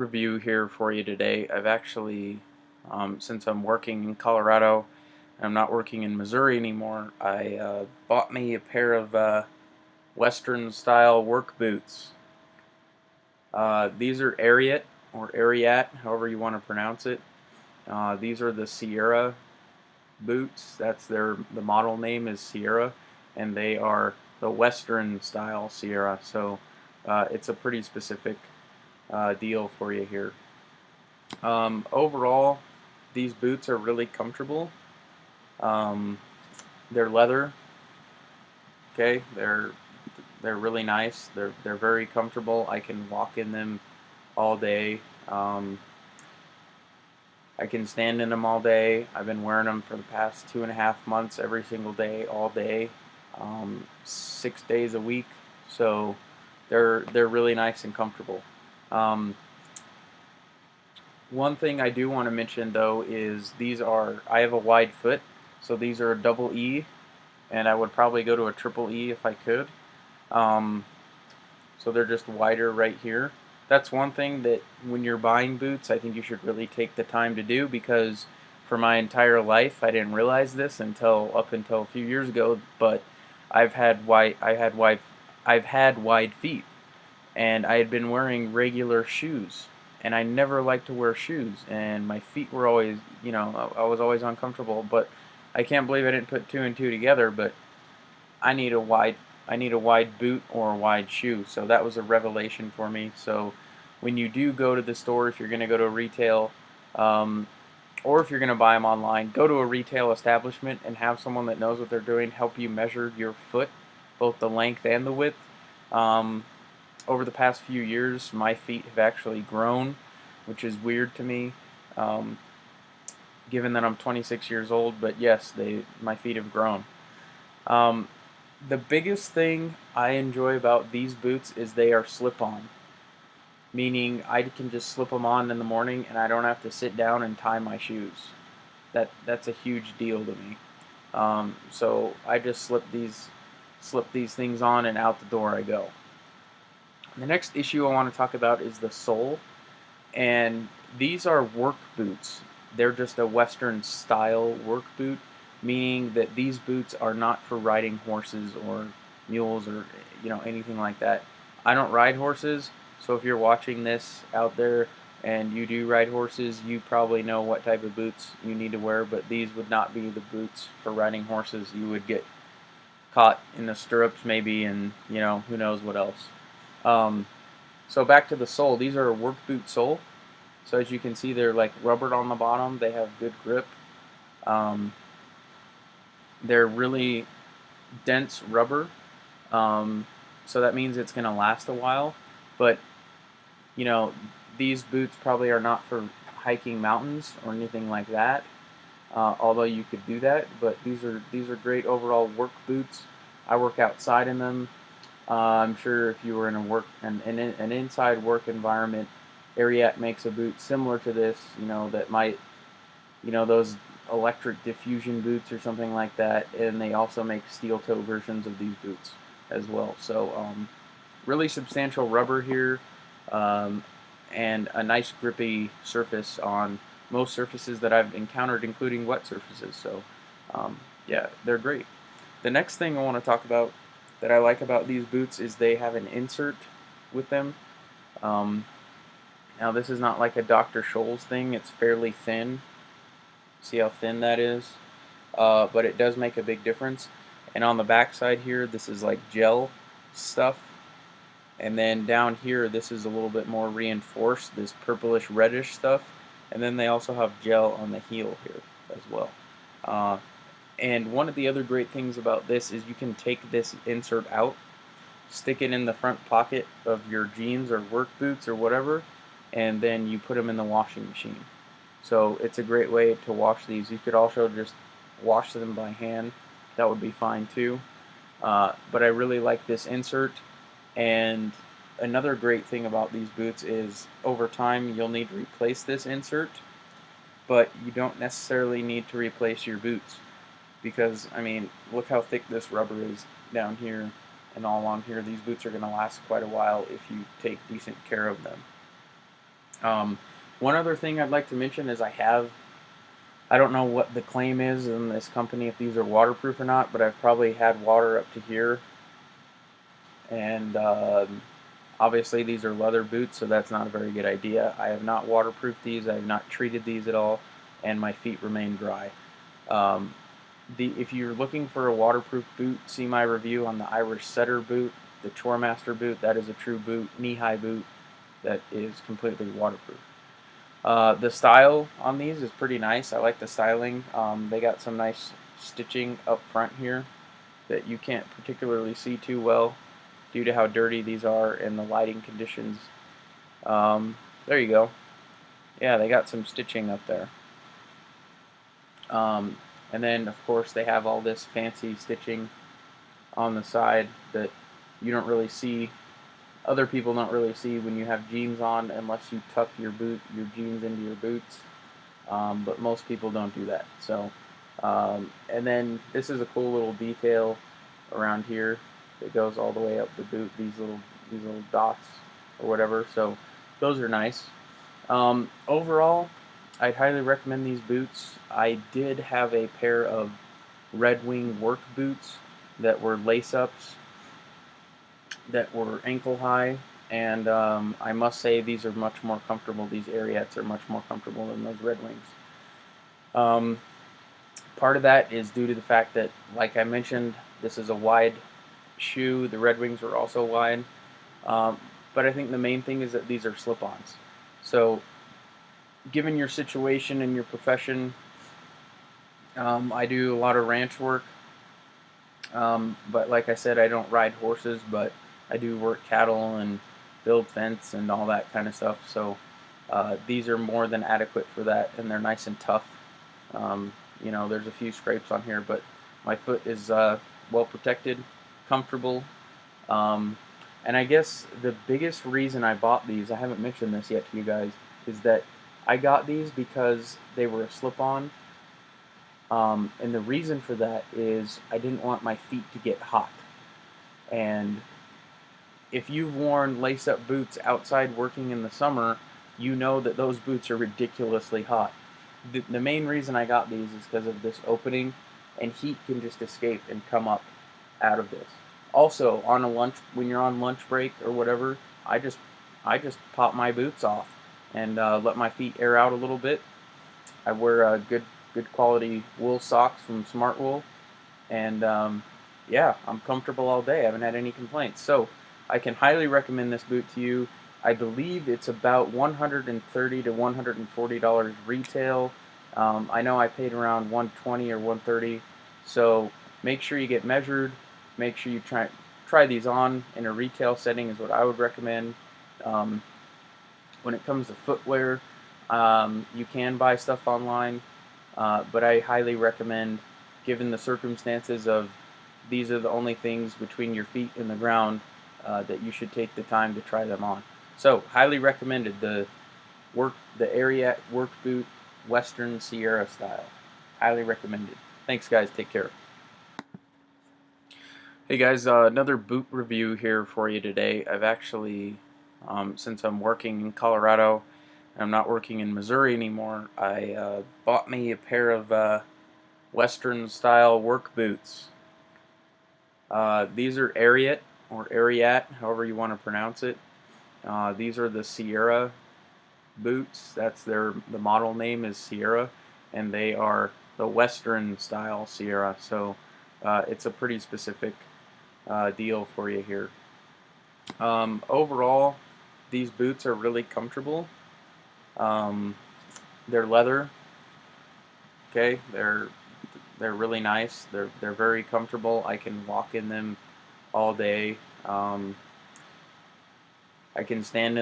Review here for you today. I've actually, since I'm working in Colorado, and I'm not working in Missouri anymore, I bought me a pair of Western style work boots. These are Ariat or Ariat, however you want to pronounce it. These are the Sierra boots. The model name is Sierra, and they are the Western style Sierra. So it's a pretty specific deal for you here. Overall, these boots are really comfortable. Um, they're leather. Okay, they're really nice. They're very comfortable. I can walk in them all day. I can stand in them all day. I've been wearing them for the past 2.5 months, every single day, all day, 6 days a week. So they're really nice and comfortable. Um, One thing I do want to mention though is I have a wide foot, so these are a double E, and I would probably go to a triple E if I could. Um, so they're just wider right here. That's one thing that when you're buying boots, I think you should really take the time to do, because for my entire life I didn't realize this until up until a few years ago, but I've had wide I had wide I've had wide feet, and I had been wearing regular shoes, and I never liked to wear shoes, and my feet were always, I was always uncomfortable. But I can't believe I didn't put two and two together. But I need a wide I need a wide boot or a wide shoe, so that was a revelation for me. So when you do go to the store, if you're going to go to a retail, um, or if you're going to buy them online, go to a retail establishment and have someone that knows what they're doing help you measure your foot, both the length and the width. Um, Over the past few years, my feet have actually grown, which is weird to me, um, given that I'm 26 years old. But yes, my feet have grown. Um, the biggest thing I enjoy about these boots is they are slip-on, meaning I can just slip them on in the morning and I don't have to sit down and tie my shoes. That's a huge deal to me. So I just slip these things on, and out the door I go. The next issue I want to talk about is the sole, and these are work boots. They're just a Western style work boot, meaning that these boots are not for riding horses or mules or anything like that. I don't ride horses, so if you're watching this out there and you do ride horses, you probably know what type of boots you need to wear, but these would not be the boots for riding horses. You would get caught in the stirrups maybe, and who knows what else. Um, so back to the sole. These are a work boot sole. So as you can see, they're like rubbered on the bottom. They have good grip. Um, they're really dense rubber. So that means it's going to last a while. But, you know, these boots probably are not for hiking mountains or anything like that. Although you could do that, but these are great overall work boots. I work outside in them. I'm sure if you were in an inside work environment, Ariat makes a boot similar to this, that might, those electric diffusion boots or something like that, and they also make steel toe versions of these boots as well. So really substantial rubber here, um, and a nice grippy surface on most surfaces that I've encountered, including wet surfaces. So um, yeah, they're great. The next thing I want to talk about that I like about these boots is they have an insert with them. Um, Now this is not like a Dr. Scholl's thing, it's fairly thin. See how thin that is? But it does make a big difference. And on the back side here, this is like gel stuff. And then down here, this is a little bit more reinforced, this purplish reddish stuff. And then they also have gel on the heel here as well. Uh, and one of the other great things about this is you can take this insert out, stick it in the front pocket of your jeans or work boots or whatever, and then you put them in the washing machine. So it's a great way to wash these. You could also just wash them by hand. That would be fine too. But I really like this insert. And another great thing about these boots is over time you'll need to replace this insert, but you don't necessarily need to replace your boots, because I mean, look how thick this rubber is down here and all on here. These boots are going to last quite a while if you take decent care of them. Um, one other thing I'd like to mention is I don't know what the claim is in this company if these are waterproof or not, but I've probably had water up to here, and obviously these are leather boots, so that's not a very good idea. I have not waterproofed these, I have not treated these at all, and my feet remain dry. Um, if you're looking for a waterproof boot, see my review on the Irish Setter boot, the Choremaster boot. That is a true boot, knee-high boot that is completely waterproof. The style on these is pretty nice. I like the styling. They got some nice stitching up front here that you can't particularly see too well due to how dirty these are and the lighting conditions. There you go. Yeah, they got some stitching up there. And then, of course, they have all this fancy stitching on the side that you don't really see. Other people don't really see when you have jeans on unless you tuck your jeans into your boots. But most people don't do that. So, and then this is a cool little detail around here that goes all the way up the boot. These little dots or whatever. So those are nice. Overall, I'd highly recommend these boots. I did have a pair of Red Wing work boots that were lace-ups that were ankle high, and I must say these are much more comfortable. These Ariats are much more comfortable than those Red Wings. Part of that is due to the fact that, like I mentioned, this is a wide shoe. The Red Wings are also wide. But I think the main thing is that these are slip-ons. So given your situation and your profession, I do a lot of ranch work. But like I said, I don't ride horses, but I do work cattle and build fence and all that kind of stuff. So these are more than adequate for that, and they're nice and tough. You know, there's a few scrapes on here, but my foot is well protected, comfortable. And I guess the biggest reason I bought these, I haven't mentioned this yet to you guys, is that I got these because they were a slip-on. And the reason for that is I didn't want my feet to get hot. And if you've worn lace-up boots outside working in the summer, you know that those boots are ridiculously hot. The main reason I got these is because of this opening, and heat can just escape and come up out of this. Also, on a lunch, when you're on lunch break or whatever, I just pop my boots off and let my feet air out a little bit. I wear good quality wool socks from Smart Wool, and yeah, I'm comfortable all day. I haven't had any complaints. So I can highly recommend this boot to you. I believe it's about $130 to $140 retail. I know I paid around $120 or $130. So make sure you get measured. Make sure you try these on in a retail setting is what I would recommend. When it comes to footwear, you can buy stuff online, but I highly recommend, given the circumstances of these are the only things between your feet and the ground, that you should take the time to try them on. So, highly recommended, the Ariat work boot, Western Sierra style. Highly recommended. Thanks, guys. Take care. Hey guys, another boot review here for you today. I've actually, since I'm working in Colorado, and I'm not working in Missouri anymore, I bought me a pair of Western style work boots. These are Ariat, or Ariat, however you want to pronounce it. These are the Sierra boots. The model name is Sierra, and they are the Western style Sierra. So it's a pretty specific deal for you here. Overall, these boots are really comfortable. They're leather. Okay, they're really nice. They're very comfortable. I can walk in them all day. I can stand in